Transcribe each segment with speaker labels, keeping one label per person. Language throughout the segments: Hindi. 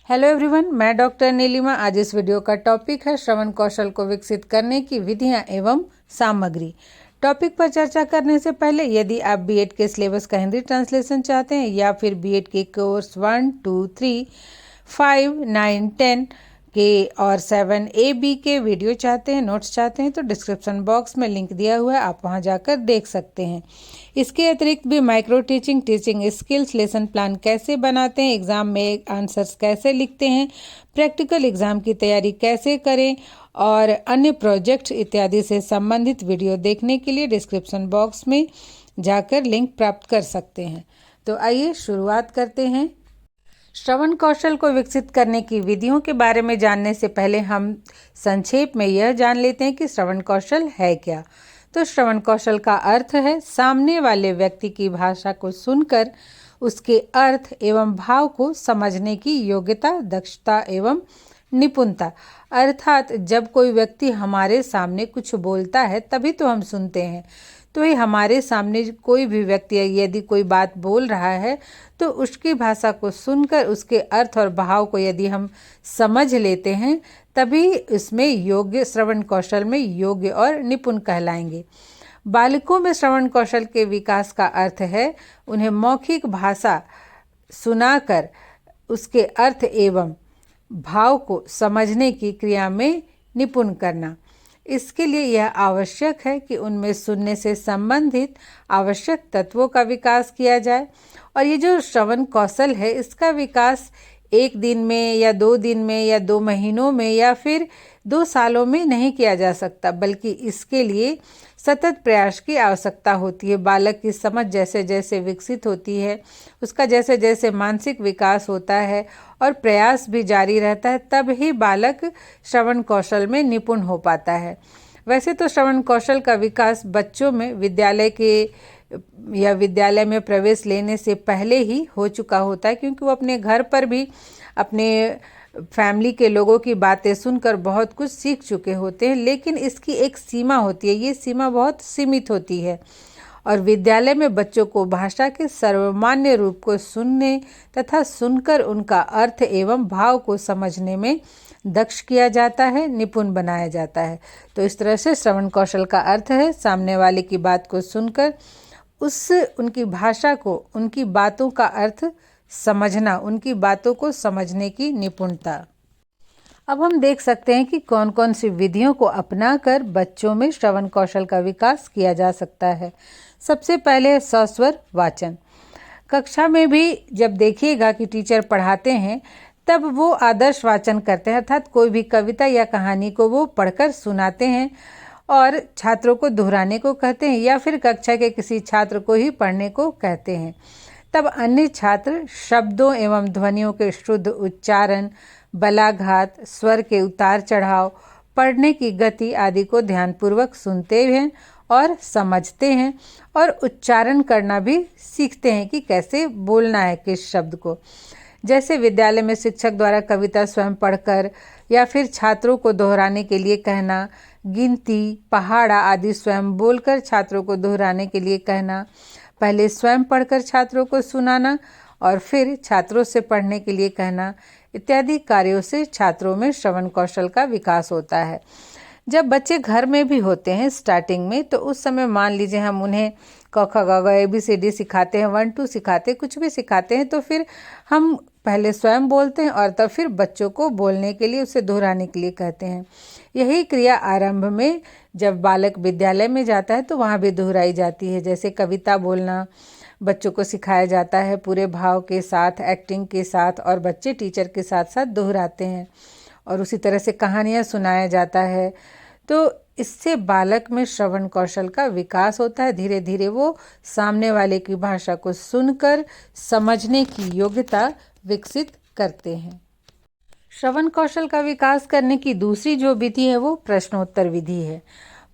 Speaker 1: हेलो एवरीवन, मैं डॉक्टर नीलिमा। आज इस वीडियो का टॉपिक है श्रवण कौशल को विकसित करने की विधियां एवं सामग्री। टॉपिक पर चर्चा करने से पहले यदि आप बीएड के सिलेबस का हिंदी ट्रांसलेशन चाहते हैं या फिर बीएड के कोर्स 1, 2, 3, 5, 9, 10 के और 7A, B के वीडियो चाहते हैं, नोट्स चाहते हैं तो डिस्क्रिप्शन बॉक्स में लिंक दिया हुआ है, आप वहां जाकर देख सकते हैं। इसके अतिरिक्त भी micro teaching, teaching skills, lesson plan कैसे बनाते हैं, एग्जाम में आंसर्स कैसे लिखते हैं, प्रैक्टिकल एग्जाम की तैयारी कैसे करें और अन्य प्रोजेक्ट इत्यादि से संबंधित वीडियो देखने के लिए डिस्क्रिप्शन बॉक्स में जाकर लिंक प्राप्त कर सकते हैं। तो आइए शुरुआत करते हैं। श्रवण कौशल को विकसित करने की विधियों के बारे में जानने से पहले हम संक्षेप में यह जान लेते हैं कि श्रवण कौशल है क्या। तो श्रवण कौशल का अर्थ है सामने वाले व्यक्ति की भाषा को सुनकर उसके अर्थ एवं भाव को समझने की योग्यता, दक्षता एवं निपुणता। अर्थात जब कोई व्यक्ति हमारे सामने कुछ बोलता है तभी तो हम सुनते हैं। तो ये हमारे सामने कोई भी व्यक्ति यदि कोई बात बोल रहा है तो उसकी भाषा को सुनकर उसके अर्थ और भाव को यदि हम समझ लेते हैं तभी इसमें योग्य, श्रवण कौशल में योग्य और निपुण कहलाएंगे। बालकों में श्रवण कौशल के विकास का अर्थ है उन्हें मौखिक भाषा सुनाकर उसके अर्थ एवं भाव को समझने की क्रिया में निपुण करना। इसके लिए यह आवश्यक है कि उनमें सुनने से संबंधित आवश्यक तत्वों का विकास किया जाए। और ये जो श्रवण कौशल है इसका विकास 1 दिन में या 2 दिन में या 2 महीनों में या फिर 2 सालों में नहीं किया जा सकता, बल्कि इसके लिए सतत प्रयास की आवश्यकता होती है। बालक की समझ जैसे जैसे विकसित होती है, उसका जैसे जैसे मानसिक विकास होता है और प्रयास भी जारी रहता है, तब ही बालक श्रवण कौशल में निपुण हो पाता है। वैसे तो श्रवण कौशल का विकास बच्चों में विद्यालय में प्रवेश लेने से पहले ही हो चुका होता है, क्योंकि वो अपने घर पर भी अपने फैमिली के लोगों की बातें सुनकर बहुत कुछ सीख चुके होते हैं। लेकिन इसकी एक सीमा होती है, ये सीमा बहुत सीमित होती है और विद्यालय में बच्चों को भाषा के सर्वमान्य रूप को सुनने तथा सुनकर उनका अर्थ एवं भाव को समझने में दक्ष किया जाता है, निपुण बनाया जाता है। तो इस तरह से श्रवण कौशल का अर्थ है सामने वाले की बात को सुनकर उनकी भाषा को, उनकी बातों का अर्थ समझना, उनकी बातों को समझने की निपुणता। अब हम देख सकते हैं कि कौन कौन सी विधियों को अपनाकर बच्चों में श्रवण कौशल का विकास किया जा सकता है। सबसे पहले सस्वर वाचन। कक्षा में भी जब देखिएगा कि टीचर पढ़ाते हैं तब वो आदर्श वाचन करते हैं, अर्थात कोई भी कविता या कहानी को वो पढ़कर सुनाते हैं और छात्रों को दोहराने को कहते हैं या फिर कक्षा के किसी छात्र को ही पढ़ने को कहते हैं। तब अन्य छात्र शब्दों एवं ध्वनियों के शुद्ध उच्चारण, बलाघात, स्वर के उतार चढ़ाव, पढ़ने की गति आदि को ध्यानपूर्वक सुनते हैं और समझते हैं और उच्चारण करना भी सीखते हैं कि कैसे बोलना है किस शब्द को। जैसे विद्यालय में शिक्षक द्वारा कविता स्वयं पढ़कर या फिर छात्रों को दोहराने के लिए कहना, गिनती, पहाड़ा आदि स्वयं बोलकर छात्रों को दोहराने के लिए कहना, पहले स्वयं पढ़कर छात्रों को सुनाना और फिर छात्रों से पढ़ने के लिए कहना इत्यादि कार्यों से छात्रों में श्रवण कौशल का विकास होता है। जब बच्चे घर में भी होते हैं स्टार्टिंग में, तो उस समय मान लीजिए हम उन्हें क ख ग घ ABCD सिखाते हैं, 1 2 सिखाते हैं, कुछ भी सिखाते हैं, तो फिर हम पहले स्वयं बोलते हैं और तब फिर बच्चों को बोलने के लिए, उसे दोहराने के लिए कहते हैं। यही क्रिया आरंभ में जब बालक विद्यालय में जाता है तो वहाँ भी दोहराई जाती है। जैसे कविता बोलना बच्चों को सिखाया जाता है पूरे भाव के साथ, एक्टिंग के साथ, और बच्चे टीचर के साथ साथ दोहराते हैं। और उसी तरह से कहानियाँ सुनाया जाता है। तो इससे बालक में श्रवण कौशल का विकास होता है। धीरे धीरे वो सामने वाले की भाषा को सुनकर समझने की योग्यता विकसित करते हैं। श्रवण कौशल का विकास करने की दूसरी जो विधि है वो प्रश्नोत्तर विधि है।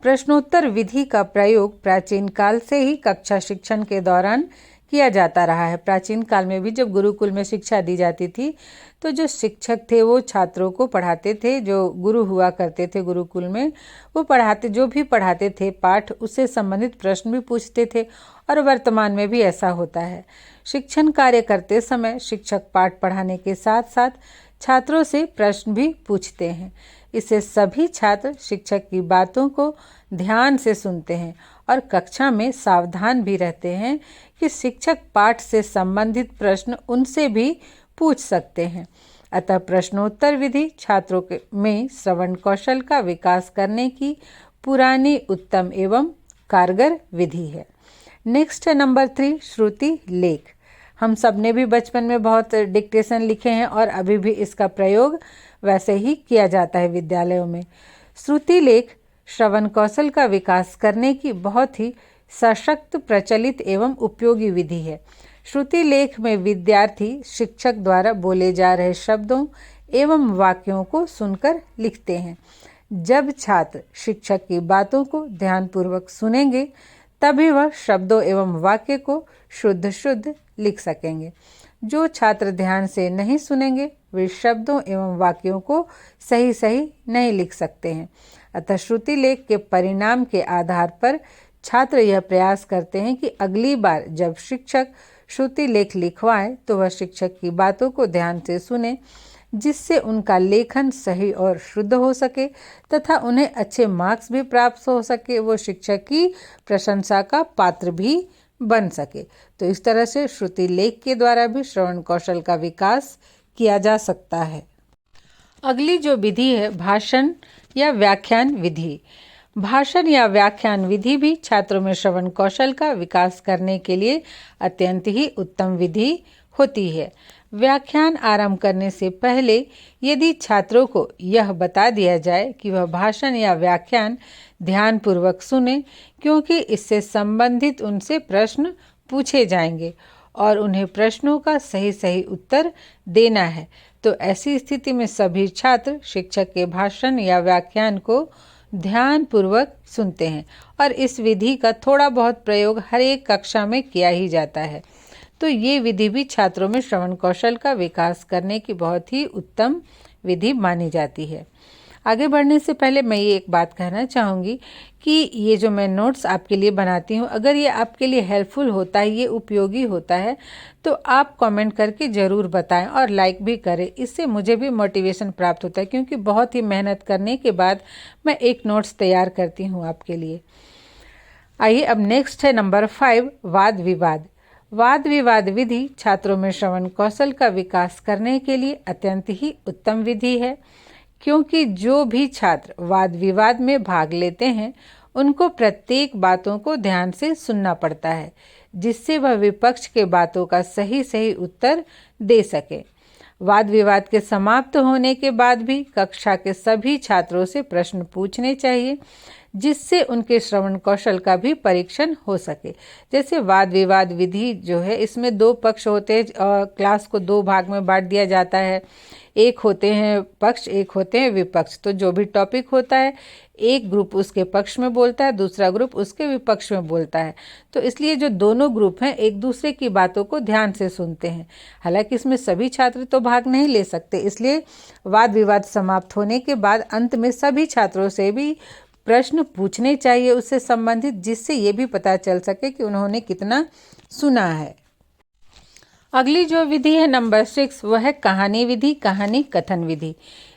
Speaker 1: प्रश्नोत्तर विधि का प्रयोग प्राचीन काल से ही कक्षा शिक्षण के दौरान किया जाता रहा है। प्राचीन काल में भी जब गुरुकुल में शिक्षा दी जाती थी तो जो शिक्षक थे वो छात्रों को पढ़ाते थे, जो गुरु हुआ करते थे गुरुकुल में, वो जो भी पढ़ाते थे पाठ, उससे संबंधित प्रश्न भी पूछते थे और वर्तमान में भी ऐसा होता है। शिक्षण कार्य करते समय शिक्षक पाठ पढ़ाने के साथ साथ छात्रों से प्रश्न भी पूछते हैं। इससे सभी छात्र शिक्षक की बातों को ध्यान से सुनते हैं और कक्षा में सावधान भी रहते हैं कि शिक्षक पाठ से संबंधित प्रश्न उनसे भी पूछ सकते हैं। अतः प्रश्नोत्तर विधि छात्रों में श्रवण कौशल का विकास करने की पुरानी, उत्तम एवं कारगर विधि है। नेक्स्ट है नंबर 3, श्रुति लेख। हम सब ने भी बचपन में बहुत डिक्टेशन लिखे हैं और अभी भी इसका प्रयोग वैसे ही किया जाता है विद्यालयों में। श्रुति लेख श्रवण कौशल का विकास करने की बहुत ही सशक्त, प्रचलित एवं उपयोगी विधि है। श्रुति लेख में विद्यार्थी शिक्षक द्वारा बोले जा रहे शब्दों एवं वाक्यों को सुनकर लिखते हैं। जब छात्र शिक्षक की बातों को ध्यानपूर्वक सुनेंगे तभी वह शब्दों एवं वाक्य को शुद्ध शुद्ध लिख सकेंगे। जो छात्र ध्यान से नहीं सुनेंगे वे शब्दों एवं वाक्यों को सही सही नहीं लिख सकते हैं। अतः श्रुति लेख के परिणाम के आधार पर छात्र यह प्रयास करते हैं कि अगली बार जब शिक्षक श्रुति लेख लिखवाएं तो वह शिक्षक की बातों को ध्यान से सुने, जिससे उनका लेखन सही और शुद्ध हो सके तथा उन्हें अच्छे मार्क्स भी प्राप्त हो सके, वो शिक्षक की प्रशंसा का पात्र भी बन सके। तो इस तरह से श्रुति लेख के द्वारा भी श्रवण कौशल का विकास किया जा सकता है। अगली जो विधि है भाषण या व्याख्यान विधि। भाषण या व्याख्यान विधि भी छात्रों में श्रवण कौशल का विकास करने के लिए अत्यंत ही उत्तम विधि होती है। व्याख्यान आरंभ करने से पहले यदि छात्रों को यह बता दिया जाए कि वह भाषण या व्याख्यान ध्यानपूर्वक सुने, क्योंकि इससे संबंधित उनसे प्रश्न पूछे जाएंगे और उन्हें प्रश्नों का सही सही उत्तर देना है, तो ऐसी स्थिति में सभी छात्र शिक्षक के भाषण या व्याख्यान को ध्यानपूर्वक सुनते हैं और इस विधि का थोड़ा बहुत प्रयोग हर एक कक्षा में किया ही जाता है। तो ये विधि भी छात्रों में श्रवण कौशल का विकास करने की बहुत ही उत्तम विधि मानी जाती है। आगे बढ़ने से पहले मैं ये एक बात कहना चाहूँगी कि ये जो मैं नोट्स आपके लिए बनाती हूँ, अगर ये आपके लिए हेल्पफुल होता है, ये उपयोगी होता है, तो आप कमेंट करके ज़रूर बताएं और लाइक भी करें। इससे मुझे भी मोटिवेशन प्राप्त होता है, क्योंकि बहुत ही मेहनत करने के बाद मैं एक नोट्स तैयार करती हूँ आपके लिए। आइए अब नेक्स्ट है नंबर 5, वाद विवाद। वाद विवाद विधि छात्रों में श्रवण कौशल का विकास करने के लिए अत्यंत ही उत्तम विधि है, क्योंकि जो भी छात्र वाद विवाद में भाग लेते हैं उनको प्रत्येक बातों को ध्यान से सुनना पड़ता है, जिससे वह विपक्ष के बातों का सही सही उत्तर दे सके। वाद विवाद के समाप्त होने के बाद भी कक्षा के सभी छात्रों से प्रश्न पूछने चाहिए, जिससे उनके श्रवण कौशल का भी परीक्षण हो सके। जैसे वाद विवाद विधि जो है, इसमें 2 पक्ष होते हैं और क्लास को 2 भाग में बांट दिया जाता है। एक होते हैं पक्ष, एक होते हैं विपक्ष। तो जो भी टॉपिक होता है एक ग्रुप उसके पक्ष में बोलता है, दूसरा ग्रुप उसके विपक्ष में बोलता है। तो इसलिए जो दोनों ग्रुप हैं एक दूसरे की बातों को ध्यान से सुनते हैं। हालांकि इसमें सभी छात्र तो भाग नहीं ले सकते, इसलिए वाद विवाद समाप्त होने के बाद अंत में सभी छात्रों से भी प्रश्न पूछने चाहिए उससे संबंधित, जिससे ये भी पता चल सके कि उन्होंने कितना सुना है। अगली जो विधि है नंबर 6, वह है कहानी विधि, कहानी कथन विधि।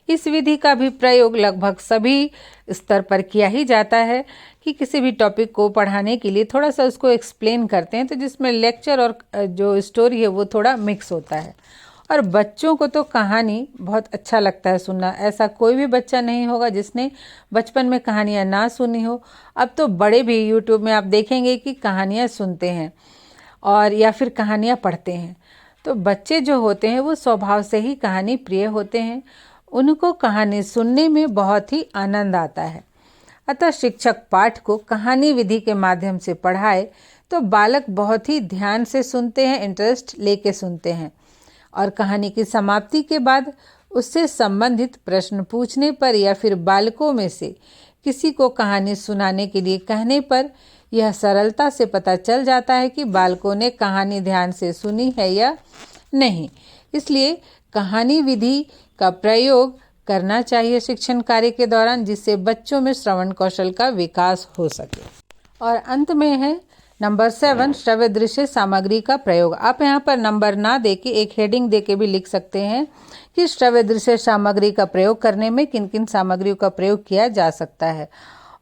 Speaker 1: इस विधि का भी प्रयोग लगभग सभी स्तर पर किया ही जाता है कि किसी भी टॉपिक को पढ़ाने के लिए थोड़ा सा उसको एक्सप्लेन करते हैं, तो जिसमें लेक्चर और जो स्टोरी है वो थोड़ा मिक्स होता है। और बच्चों को तो कहानी बहुत अच्छा लगता है सुनना। ऐसा कोई भी बच्चा नहीं होगा जिसने बचपन में कहानियाँ ना सुनी हो। अब तो बड़े भी यूट्यूब में आप देखेंगे कि कहानियाँ सुनते हैं और या फिर कहानियाँ पढ़ते हैं। तो बच्चे जो होते हैं वो स्वभाव से ही कहानी प्रिय होते हैं, उनको कहानी सुनने में बहुत ही आनंद आता है। अतः शिक्षक पाठ को कहानी विधि के माध्यम से पढ़ाए तो बालक बहुत ही ध्यान से सुनते हैं, इंटरेस्ट लेके सुनते हैं, और कहानी की समाप्ति के बाद उससे संबंधित प्रश्न पूछने पर या फिर बालकों में से किसी को कहानी सुनाने के लिए कहने पर यह सरलता से पता चल जाता है कि बालकों ने कहानी ध्यान से सुनी है या नहीं। इसलिए कहानी विधि का प्रयोग करना चाहिए शिक्षण कार्य के दौरान, जिससे बच्चों में श्रवण कौशल का विकास हो सके। और अंत में है नंबर 7, श्रव्य दृश्य सामग्री का प्रयोग। आप यहाँ पर नंबर ना देके एक हेडिंग देके भी लिख सकते हैं कि श्रव्य दृश्य सामग्री का प्रयोग करने में किन किन सामग्रियों का प्रयोग किया जा सकता है,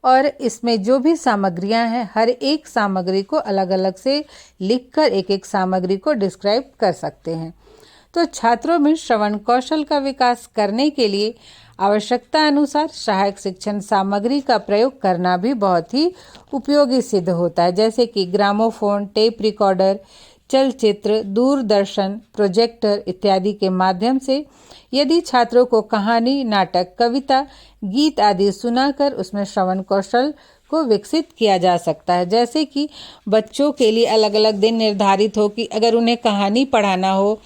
Speaker 1: और इसमें जो भी सामग्रियां हैं हर एक सामग्री को अलग अलग से लिखकर एक एक सामग्री को डिस्क्राइब कर सकते हैं। तो छात्रों में श्रवण कौशल का विकास करने के लिए आवश्यकता अनुसार सहायक शिक्षण सामग्री का प्रयोग करना भी बहुत ही उपयोगी सिद्ध होता है, जैसे कि ग्रामोफोन, टेप रिकॉर्डर, चलचित्र, दूरदर्शन, प्रोजेक्टर इत्यादि के माध्यम से यदि छात्रों को कहानी, नाटक, कविता, गीत आदि सुनाकर उसमें श्रवण कौशल को विकसित किया जा सकता है। जैसे कि बच्चों के लिए अलग अलग दिन निर्धारित हो कि अगर उन्हें कहानी पढ़ाना हो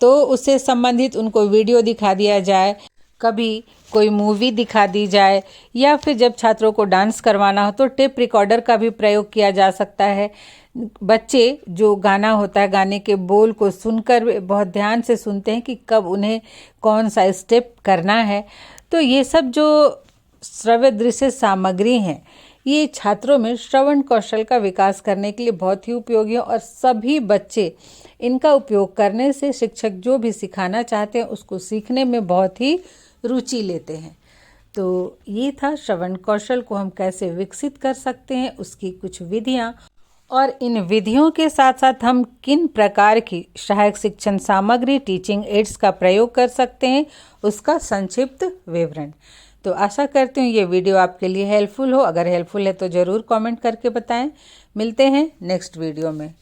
Speaker 1: तो उससे संबंधित उनको वीडियो दिखा दिया जाए, कभी कोई मूवी दिखा दी जाए, या फिर जब छात्रों को डांस करवाना हो तो टेप रिकॉर्डर का भी प्रयोग किया जा सकता है। बच्चे जो गाना होता है, गाने के बोल को सुनकर बहुत ध्यान से सुनते हैं कि कब उन्हें कौन सा स्टेप करना है। तो ये सब जो श्रव्य दृश्य सामग्री हैं, ये छात्रों में श्रवण कौशल का विकास करने के लिए बहुत ही उपयोगी है, और सभी बच्चे इनका उपयोग करने से शिक्षक जो भी सिखाना चाहते हैं उसको सीखने में बहुत ही रुचि लेते हैं। तो ये था श्रवण कौशल को हम कैसे विकसित कर सकते हैं, उसकी कुछ विधियाँ, और इन विधियों के साथ साथ हम किन प्रकार की सहायक शिक्षण सामग्री, टीचिंग एड्स का प्रयोग कर सकते हैं, उसका संक्षिप्त विवरण। तो आशा करती हूँ ये वीडियो आपके लिए हेल्पफुल हो। अगर हेल्पफुल है तो ज़रूर कमेंट करके बताएं। मिलते हैं नेक्स्ट वीडियो में।